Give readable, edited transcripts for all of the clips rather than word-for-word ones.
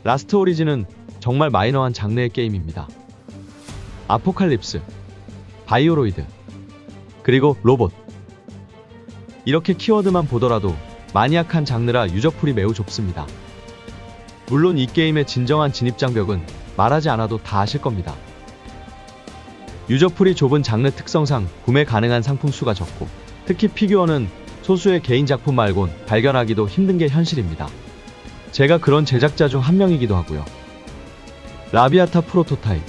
라스트 오리진은 정말 마이너한 장르의 게임입니다. 아포칼립스, 바이오로이드, 그리고 로봇. 이렇게 키워드만 보더라도 마니악한 장르라 유저풀이 매우 좁습니다. 물론 이 게임의 진정한 진입장벽은 말하지 않아도 다 아실 겁니다. 유저풀이 좁은 장르 특성상 구매 가능한 상품 수가 적고, 특히 피규어는 소수의 개인 작품 말곤 발견하기도 힘든 게 현실입니다. 제가 그런 제작자 중 한 명이기도 하고요. 라비아타 프로토타입.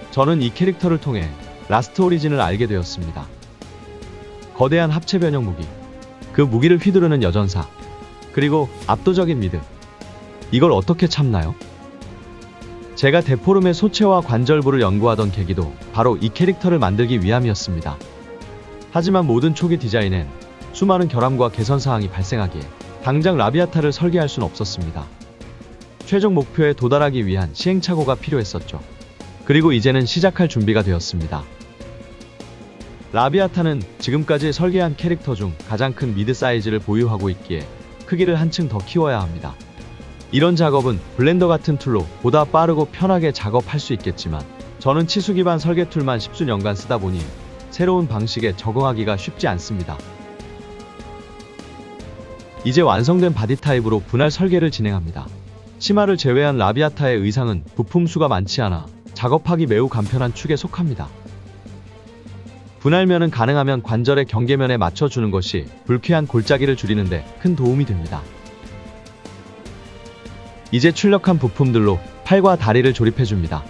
저는 이 캐릭터를 통해 라스트 오리진을 알게 되었습니다. 거대한 합체 변형 무기, 그 무기를 휘두르는 여전사, 그리고 압도적인 미드. 이걸 어떻게 참나요? 제가 데포름의 소체와 관절부를 연구하던 계기도 바로 이 캐릭터를 만들기 위함이었습니다. 하지만 모든 초기 디자인엔 수많은 결함과 개선사항이 발생하기에 당장 라비아타를 설계할 순 없었습니다. 최종 목표에 도달하기 위한 시행착오가 필요했었죠. 그리고 이제는 시작할 준비가 되었습니다. 라비아타는 지금까지 설계한 캐릭터 중 가장 큰 미드 사이즈를 보유하고 있기에 크기를 한층 더 키워야 합니다. 이런 작업은 블렌더 같은 툴로 보다 빠르고 편하게 작업할 수 있겠지만, 저는 치수 기반 설계 툴만 십수년간 쓰다 보니 새로운 방식에 적응하기가 쉽지 않습니다. 이제 완성된 바디 타입으로 분할 설계를 진행합니다. 치마를 제외한 라비아타의 의상은 부품 수가 많지 않아 작업하기 매우 간편한 축에 속합니다. 분할면은 가능하면 관절의 경계면에 맞춰주는 것이 불쾌한 골짜기를 줄이는데 큰 도움이 됩니다. 이제 출력한 부품들로 팔과 다리를 조립해줍니다.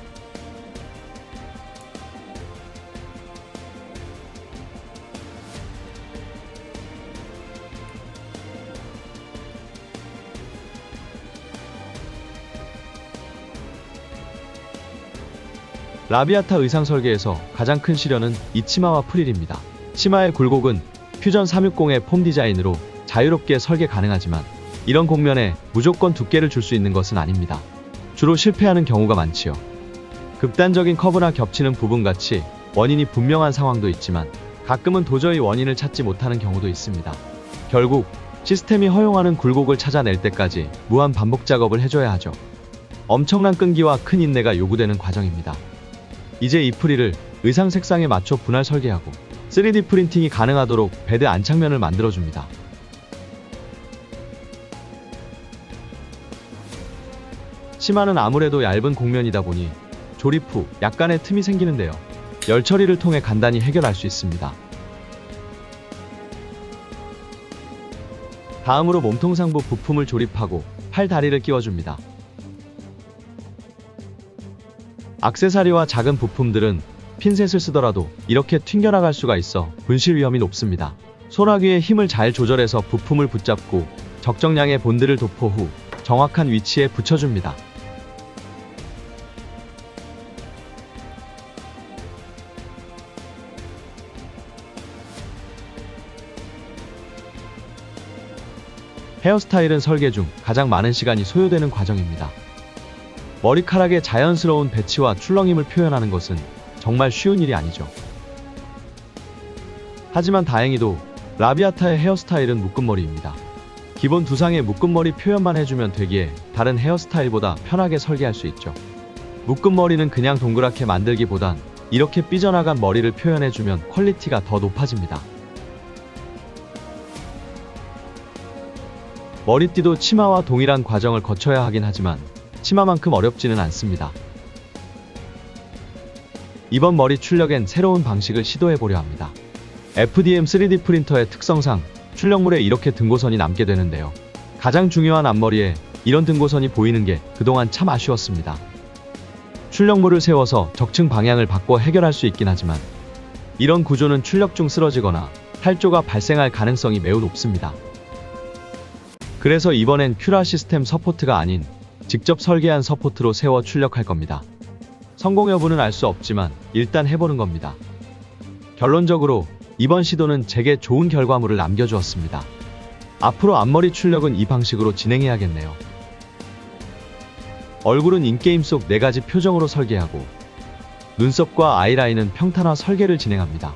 라비아타 의상 설계에서 가장 큰 시련은 이 치마와 프릴입니다. 치마의 굴곡은 퓨전 360의 폼 디자인으로 자유롭게 설계 가능하지만, 이런 곡면에 무조건 두께를 줄 수 있는 것은 아닙니다. 주로 실패하는 경우가 많지요. 극단적인 커브나 겹치는 부분같이 원인이 분명한 상황도 있지만, 가끔은 도저히 원인을 찾지 못하는 경우도 있습니다. 결국 시스템이 허용하는 굴곡을 찾아낼 때까지 무한 반복 작업을 해줘야 하죠. 엄청난 끈기와 큰 인내가 요구되는 과정입니다. 이제 이 프릴을 의상 색상에 맞춰 분할 설계하고 3D 프린팅이 가능하도록 베드 안착면을 만들어줍니다. 치마는 아무래도 얇은 곡면이다 보니 조립 후 약간의 틈이 생기는데요. 열 처리를 통해 간단히 해결할 수 있습니다. 다음으로 몸통 상부 부품을 조립하고 팔 다리를 끼워줍니다. 액세서리와 작은 부품들은 핀셋을 쓰더라도 이렇게 튕겨나갈 수가 있어 분실 위험이 높습니다. 손아귀에 힘을 잘 조절해서 부품을 붙잡고 적정량의 본드를 도포 후 정확한 위치에 붙여줍니다. 헤어스타일은 설계 중 가장 많은 시간이 소요되는 과정입니다. 머리카락의 자연스러운 배치와 출렁임을 표현하는 것은 정말 쉬운 일이 아니죠. 하지만 다행히도 라비아타의 헤어스타일은 묶음머리입니다. 기본 두상의 묶음머리 표현만 해주면 되기에 다른 헤어스타일보다 편하게 설계할 수 있죠. 묶음머리는 그냥 동그랗게 만들기보단 이렇게 삐져나간 머리를 표현해주면 퀄리티가 더 높아집니다. 머리띠도 치마와 동일한 과정을 거쳐야 하긴 하지만 치마만큼 어렵지는 않습니다. 이번 머리 출력엔 새로운 방식을 시도해보려 합니다. FDM 3D 프린터의 특성상 출력물에 이렇게 등고선이 남게 되는데요. 가장 중요한 앞머리에 이런 등고선이 보이는 게 그동안 참 아쉬웠습니다. 출력물을 세워서 적층 방향을 바꿔 해결할 수 있긴 하지만, 이런 구조는 출력 중 쓰러지거나 탈조가 발생할 가능성이 매우 높습니다. 그래서 이번엔 큐라 시스템 서포트가 아닌 직접 설계한 서포트로 세워 출력할 겁니다. 성공 여부는 알 수 없지만 일단 해보는 겁니다. 결론적으로 이번 시도는 제게 좋은 결과물을 남겨주었습니다. 앞으로 앞머리 출력은 이 방식으로 진행해야겠네요. 얼굴은 인게임 속 4가지 표정으로 설계하고, 눈썹과 아이라인은 평탄화 설계를 진행합니다.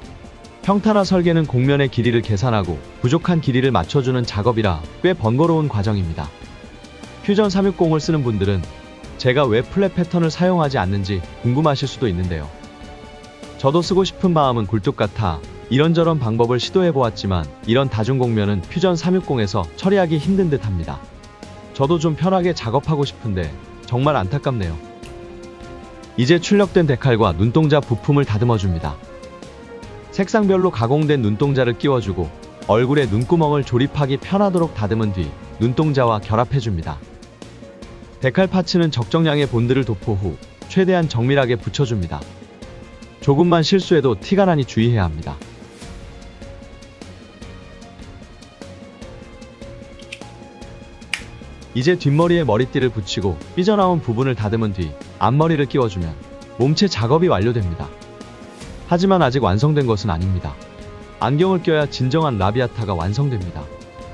평탄화 설계는 곡면의 길이를 계산하고 부족한 길이를 맞춰주는 작업이라 꽤 번거로운 과정입니다. 퓨전 360을 쓰는 분들은 제가 왜 플랫 패턴을 사용하지 않는지 궁금하실 수도 있는데요. 저도 쓰고 싶은 마음은 굴뚝 같아 이런저런 방법을 시도해보았지만 이런 다중공면은 퓨전 360에서 처리하기 힘든 듯 합니다. 저도 좀 편하게 작업하고 싶은데 정말 안타깝네요. 이제 출력된 데칼과 눈동자 부품을 다듬어줍니다. 색상별로 가공된 눈동자를 끼워주고 얼굴에 눈구멍을 조립하기 편하도록 다듬은 뒤 눈동자와 결합해줍니다. 데칼 파츠는 적정량의 본드를 도포 후 최대한 정밀하게 붙여줍니다. 조금만 실수해도 티가 나니 주의해야 합니다. 이제 뒷머리에 머리띠를 붙이고 삐져나온 부분을 다듬은 뒤 앞머리를 끼워주면 몸체 작업이 완료됩니다. 하지만 아직 완성된 것은 아닙니다. 안경을 껴야 진정한 라비아타가 완성됩니다.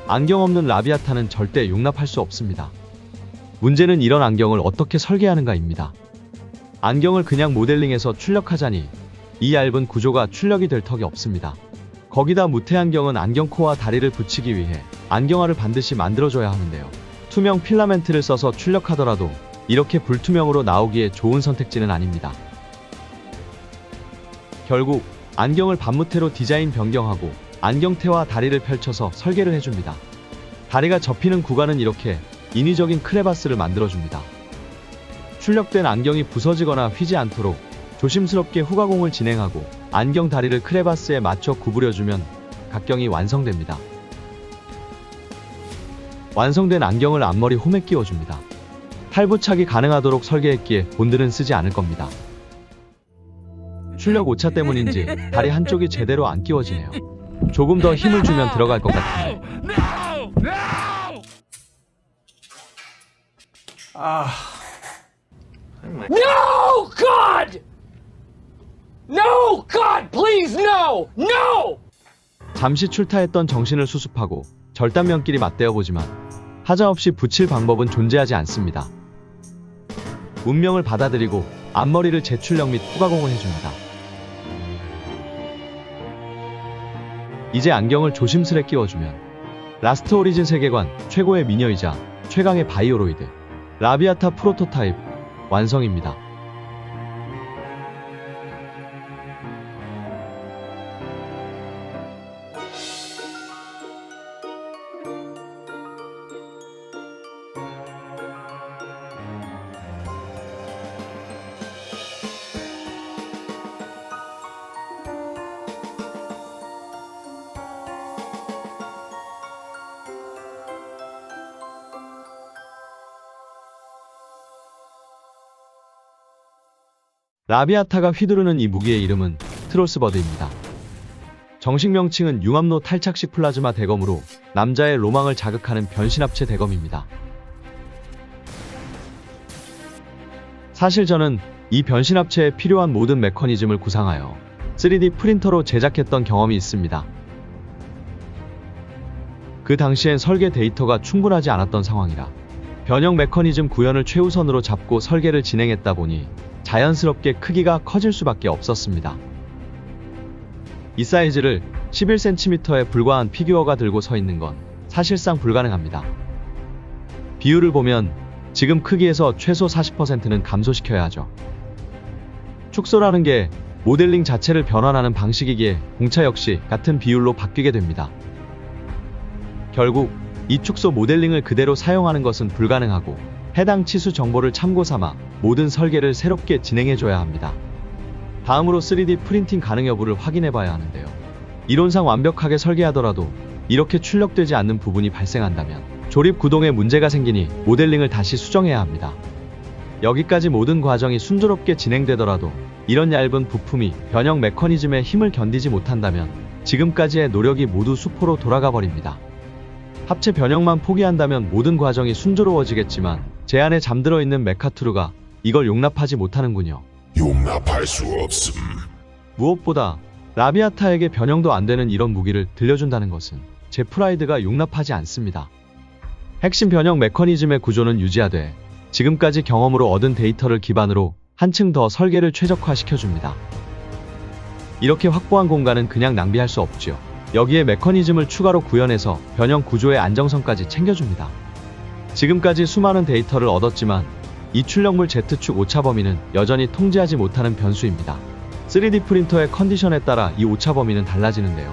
안경 없는 라비아타는 절대 용납할 수 없습니다. 문제는 이런 안경을 어떻게 설계하는가입니다. 안경을 그냥 모델링해서 출력하자니 이 얇은 구조가 출력이 될 턱이 없습니다. 거기다 무태 안경은 안경코와 다리를 붙이기 위해 안경알을 반드시 만들어줘야 하는데요. 투명 필라멘트를 써서 출력하더라도 이렇게 불투명으로 나오기에 좋은 선택지는 아닙니다. 결국 안경을 반무태로 디자인 변경하고 안경테와 다리를 펼쳐서 설계를 해줍니다. 다리가 접히는 구간은 이렇게 인위적인 크레바스를 만들어줍니다. 출력된 안경이 부서지거나 휘지 않도록 조심스럽게 후가공을 진행하고 안경 다리를 크레바스에 맞춰 구부려주면 각경이 완성됩니다. 완성된 안경을 앞머리 홈에 끼워줍니다. 탈부착이 가능하도록 설계했기에 본드는 쓰지 않을 겁니다. 출력 오차 때문인지 다리 한쪽이 제대로 안 끼워지네요. 조금 더 힘을 주면 들어갈 것 같아요. No, God! No, God, please, no! No! 잠시 출타했던 정신을 수습하고 절단면끼리 맞대어 보지만 하자없이 붙일 방법은 존재하지 않습니다. 운명을 받아들이고 앞머리를 재출력 및 후가공을 해줍니다. 이제 안경을 조심스레 끼워주면 라스트 오리진 세계관 최고의 미녀이자 최강의 바이오로이드 라비아타 프로토타입 완성입니다. 라비아타가 휘두르는 이 무기의 이름은 트로스버드입니다. 정식 명칭은 융합로 탈착식 플라즈마 대검으로 남자의 로망을 자극하는 변신합체 대검입니다. 사실 저는 이 변신합체에 필요한 모든 메커니즘을 구상하여 3D 프린터로 제작했던 경험이 있습니다. 그 당시엔 설계 데이터가 충분하지 않았던 상황이라 변형 메커니즘 구현을 최우선으로 잡고 설계를 진행했다 보니 자연스럽게 크기가 커질 수밖에 없었습니다. 이 사이즈를 11cm에 불과한 피규어가 들고 서 있는 건 사실상 불가능합니다. 비율을 보면 지금 크기에서 최소 40%는 감소시켜야 하죠. 축소라는 게 모델링 자체를 변환하는 방식이기에 공차 역시 같은 비율로 바뀌게 됩니다. 결국 이 축소 모델링을 그대로 사용하는 것은 불가능하고 해당 치수 정보를 참고 삼아 모든 설계를 새롭게 진행해줘야 합니다. 다음으로 3D 프린팅 가능 여부를 확인해 봐야 하는데요. 이론상 완벽하게 설계하더라도 이렇게 출력되지 않는 부분이 발생한다면 조립 구동에 문제가 생기니 모델링을 다시 수정해야 합니다. 여기까지 모든 과정이 순조롭게 진행되더라도 이런 얇은 부품이 변형 메커니즘의 힘을 견디지 못한다면 지금까지의 노력이 모두 수포로 돌아가 버립니다. 합체 변형만 포기한다면 모든 과정이 순조로워지겠지만 제 안에 잠들어 있는 메카투르가 이걸 용납하지 못하는군요. 용납할 수 없음. 무엇보다 라비아타에게 변형도 안 되는 이런 무기를 들려준다는 것은 제 프라이드가 용납하지 않습니다. 핵심 변형 메커니즘의 구조는 유지하되 지금까지 경험으로 얻은 데이터를 기반으로 한층 더 설계를 최적화시켜줍니다. 이렇게 확보한 공간은 그냥 낭비할 수 없죠. 여기에 메커니즘을 추가로 구현해서 변형 구조의 안정성까지 챙겨줍니다. 지금까지 수많은 데이터를 얻었지만 이 출력물 Z축 오차 범위는 여전히 통제하지 못하는 변수입니다. 3D 프린터의 컨디션에 따라 이 오차 범위는 달라지는데요.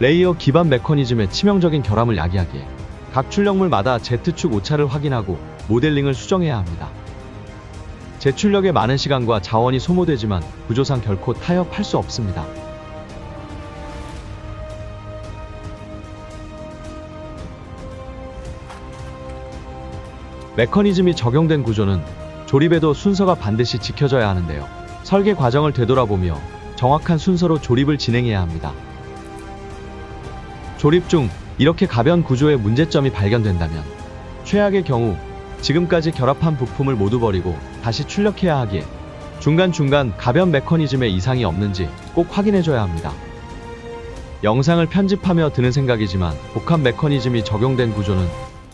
레이어 기반 메커니즘의 치명적인 결함을 야기하기에 각 출력물마다 Z축 오차를 확인하고 모델링을 수정해야 합니다. 재출력에 많은 시간과 자원이 소모되지만 구조상 결코 타협할 수 없습니다. 메커니즘이 적용된 구조는 조립에도 순서가 반드시 지켜져야 하는데요. 설계 과정을 되돌아보며 정확한 순서로 조립을 진행해야 합니다. 조립 중 이렇게 가변 구조의 문제점이 발견된다면 최악의 경우 지금까지 결합한 부품을 모두 버리고 다시 출력해야 하기에 중간중간 가변 메커니즘에 이상이 없는지 꼭 확인해줘야 합니다. 영상을 편집하며 드는 생각이지만 복합 메커니즘이 적용된 구조는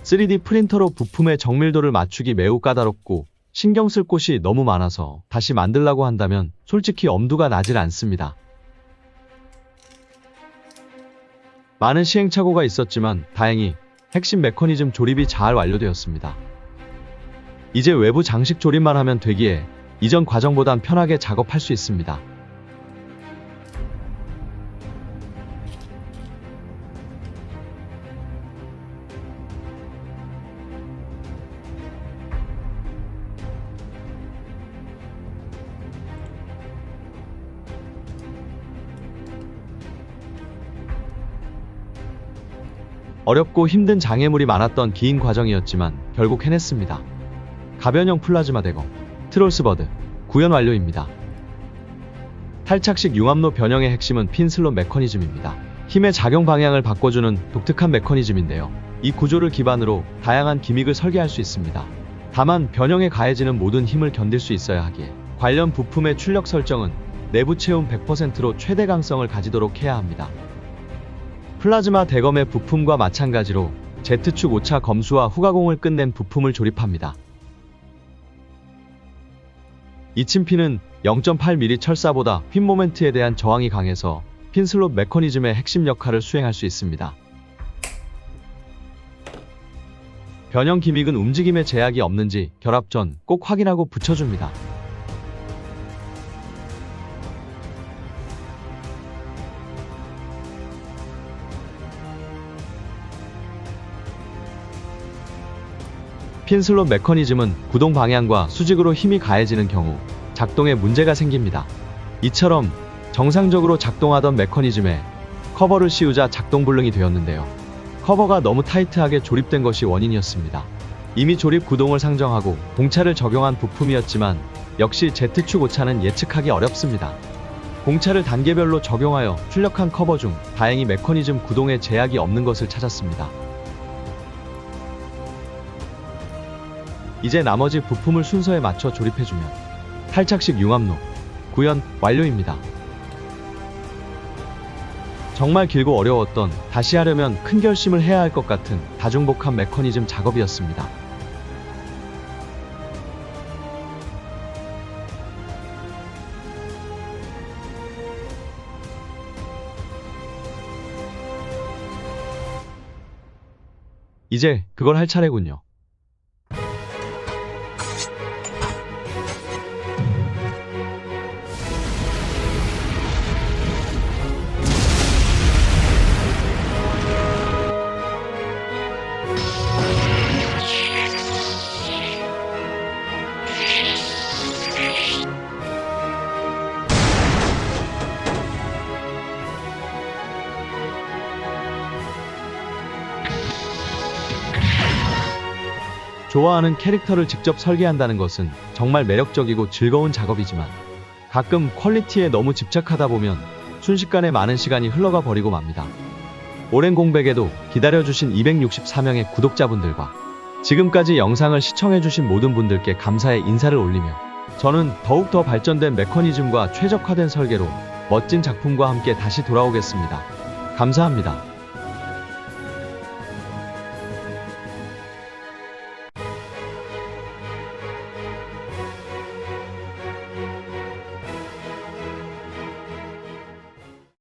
3D 프린터로 부품의 정밀도를 맞추기 매우 까다롭고 신경 쓸 곳이 너무 많아서 다시 만들라고 한다면 솔직히 엄두가 나질 않습니다. 많은 시행착오가 있었지만 다행히 핵심 메커니즘 조립이 잘 완료되었습니다. 이제 외부 장식 조립만 하면 되기에 이전 과정보단 편하게 작업할 수 있습니다. 어렵고 힘든 장애물이 많았던 긴 과정이었지만 결국 해냈습니다. 가변형 플라즈마 대검, 트롤스버드, 구현 완료입니다. 탈착식 융합로 변형의 핵심은 핀슬롯 메커니즘입니다. 힘의 작용 방향을 바꿔주는 독특한 메커니즘인데요. 이 구조를 기반으로 다양한 기믹을 설계할 수 있습니다. 다만 변형에 가해지는 모든 힘을 견딜 수 있어야 하기에 관련 부품의 출력 설정은 내부 채움 100%로 최대 강성을 가지도록 해야 합니다. 플라즈마 대검의 부품과 마찬가지로 Z축 오차 검수와 후가공을 끝낸 부품을 조립합니다. 이 침핀은 0.8mm 철사보다 핀 모멘트에 대한 저항이 강해서 핀슬롯 메커니즘의 핵심 역할을 수행할 수 있습니다. 변형 기믹은 움직임에 제약이 없는지 결합 전 꼭 확인하고 붙여줍니다. 핀슬롯 메커니즘은 구동 방향과 수직으로 힘이 가해지는 경우 작동에 문제가 생깁니다. 이처럼 정상적으로 작동하던 메커니즘에 커버를 씌우자 작동 불능이 되었는데요. 커버가 너무 타이트하게 조립된 것이 원인이었습니다. 이미 조립 구동을 상정하고 공차를 적용한 부품이었지만 역시 Z축 오차는 예측하기 어렵습니다. 공차를 단계별로 적용하여 출력한 커버 중 다행히 메커니즘 구동에 제약이 없는 것을 찾았습니다. 이제 나머지 부품을 순서에 맞춰 조립해주면 탈착식 융합로 구현 완료입니다. 정말 길고 어려웠던, 다시 하려면 큰 결심을 해야 할 것 같은 다중복합 메커니즘 작업이었습니다. 이제 그걸 할 차례군요. 좋아하는 캐릭터를 직접 설계한다는 것은 정말 매력적이고 즐거운 작업이지만 가끔 퀄리티에 너무 집착하다 보면 순식간에 많은 시간이 흘러가 버리고 맙니다. 오랜 공백에도 기다려주신 264명의 구독자분들과 지금까지 영상을 시청해주신 모든 분들께 감사의 인사를 올리며 저는 더욱 더 발전된 메커니즘과 최적화된 설계로 멋진 작품과 함께 다시 돌아오겠습니다. 감사합니다.